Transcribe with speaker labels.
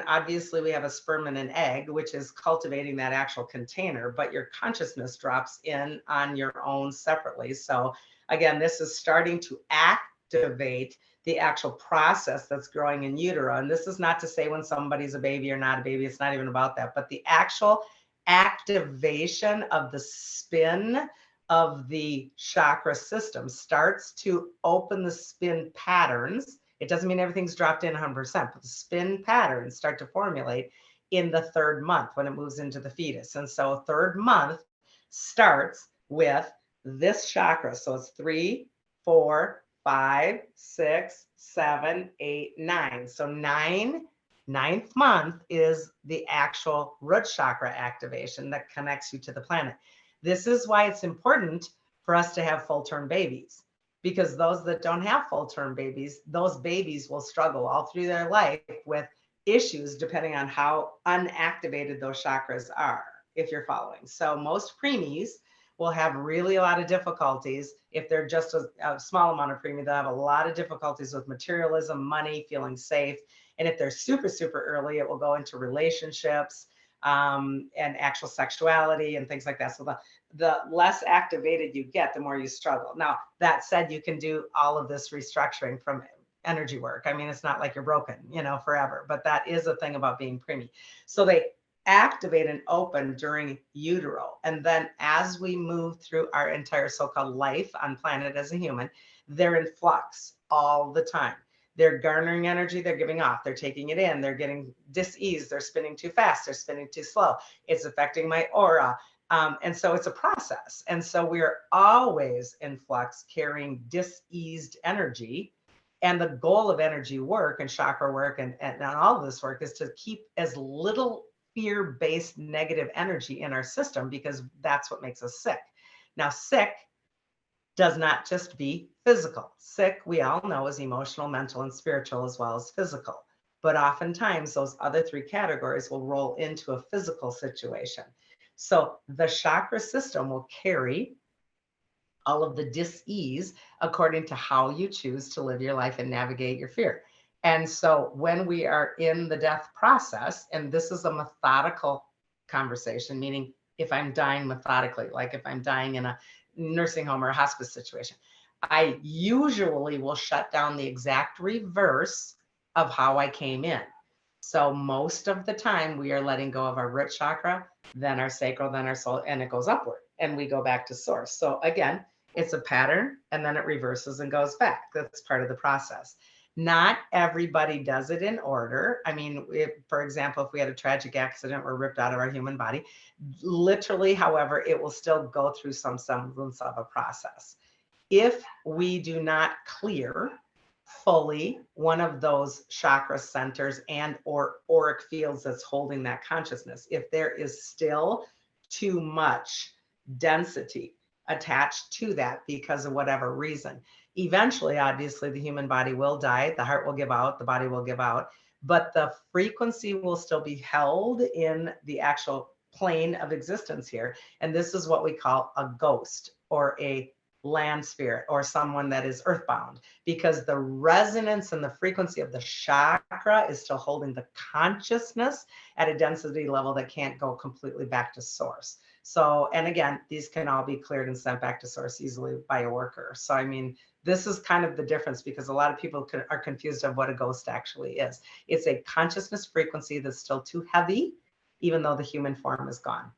Speaker 1: obviously we have a sperm and an egg, which is cultivating that actual container, but your consciousness drops in on your own separately. So again, this is starting to activate the actual process that's growing in utero. And this is not to say when somebody's a baby or not a baby, it's not even about that, but the actual activation of the spin of the chakra system starts to open the spin patterns. It doesn't mean everything's dropped in 100%, but the spin patterns start to formulate in the third month when it moves into the fetus. And so third month starts with this chakra. So it's 3, 4, 5, 6, 7, 8, 9. So ninth month is the actual root chakra activation that connects you to the planet. This is why it's important for us to have full-term babies, because those that don't have full-term babies, those babies will struggle all through their life with issues depending on how unactivated those chakras are, if you're following. So most preemies will have really a lot of difficulties. If they're just a small amount of preemie, they'll have a lot of difficulties with materialism, money, feeling safe. And if they're super, super early, it will go into relationships and actual sexuality and things like that. So the less activated you get, the more you struggle. Now, that said, you can do all of this restructuring from energy work. I mean, it's not like you're broken, forever, but that is a thing about being preemie. So they activate and open during utero. And then as we move through our entire so-called life on planet as a human, they're in flux all the time. They're garnering energy, they're giving off, they're taking it in, they're getting dis-ease, they're spinning too fast, they're spinning too slow. It's affecting my aura. And so it's a process. And so we're always in flux carrying dis-eased energy. And the goal of energy work and chakra work and all of this work is to keep as little fear-based negative energy in our system, because that's what makes us sick. Now, sick does not just be physical. Sick, we all know, is emotional, mental, and spiritual, as well as physical. But oftentimes those other three categories will roll into a physical situation. So the chakra system will carry all of the dis-ease according to how you choose to live your life and navigate your fear. And so when we are in the death process, and this is a methodical conversation, meaning if I'm dying methodically, like if I'm dying in a nursing home or a hospice situation, I usually will shut down the exact reverse of how I came in. So most of the time we are letting go of our root chakra, then our sacral, then our soul, and it goes upward and we go back to source. So again, it's a pattern and then it reverses and goes back. That's part of the process. Not everybody does it in order. I mean, for example, if we had a tragic accident, we're ripped out of our human body, literally, however, it will still go through some semblance of a process. If we do not clear fully one of those chakra centers and or auric fields that's holding that consciousness, if there is still too much density attached to that because of whatever reason, eventually, obviously, the human body will die, the heart will give out, the body will give out, but the frequency will still be held in the actual plane of existence here. And this is what we call a ghost or a land spirit or someone that is earthbound, because the resonance and the frequency of the chakra is still holding the consciousness at a density level that can't go completely back to source. So, and again, these can all be cleared and sent back to source easily by a worker. So, I mean, this is kind of the difference, because a lot of people are confused of what a ghost actually is. It's a consciousness frequency that's still too heavy, even though the human form is gone.